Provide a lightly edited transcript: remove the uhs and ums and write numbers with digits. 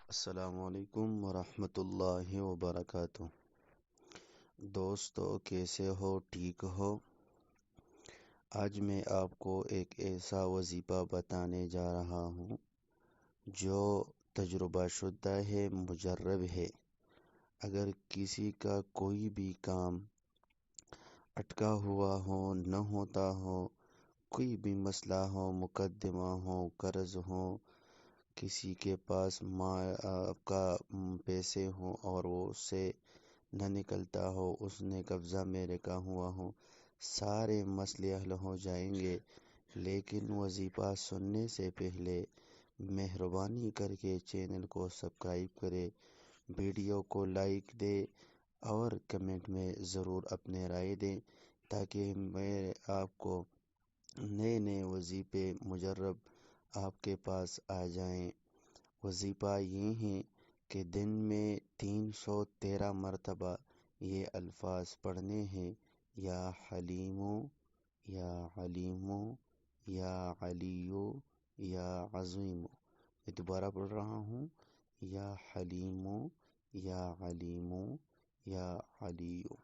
السلام علیکم ورحمۃ اللہ وبرکاتہ۔ دوستو کیسے ہو؟ ٹھیک ہو؟ آج میں آپ کو ایک ایسا وظیفہ بتانے جا رہا ہوں جو تجربہ شدہ ہے، مجرب ہے۔ اگر کسی کا کوئی بھی کام اٹکا ہوا ہو، نہ ہوتا ہو، کوئی بھی مسئلہ ہو، مقدمہ ہو، قرض ہو، کسی کے پاس کا پیسے ہوں اور وہ اس سے نہ نکلتا ہو، اس نے قبضہ میں رکھا ہوا ہو، سارے مسئلے حل ہو جائیں گے۔ لیکن وظیفہ سننے سے پہلے مہربانی کر کے چینل کو سبسکرائب کرے، ویڈیو کو لائک دے اور کمنٹ میں ضرور اپنے رائے دیں تاکہ میں آپ کو نئے نئے وظیفے مجرب آپ کے پاس آ جائیں۔ وظیفہ یہ ہے کہ دن میں 313 مرتبہ یہ الفاظ پڑھنے ہیں: یا حلیمو، یا علیمو، یا علیو، یا عظیمو۔ میں دوبارہ پڑھ رہا ہوں: یا حلیمو، یا علیمو، یا علیو۔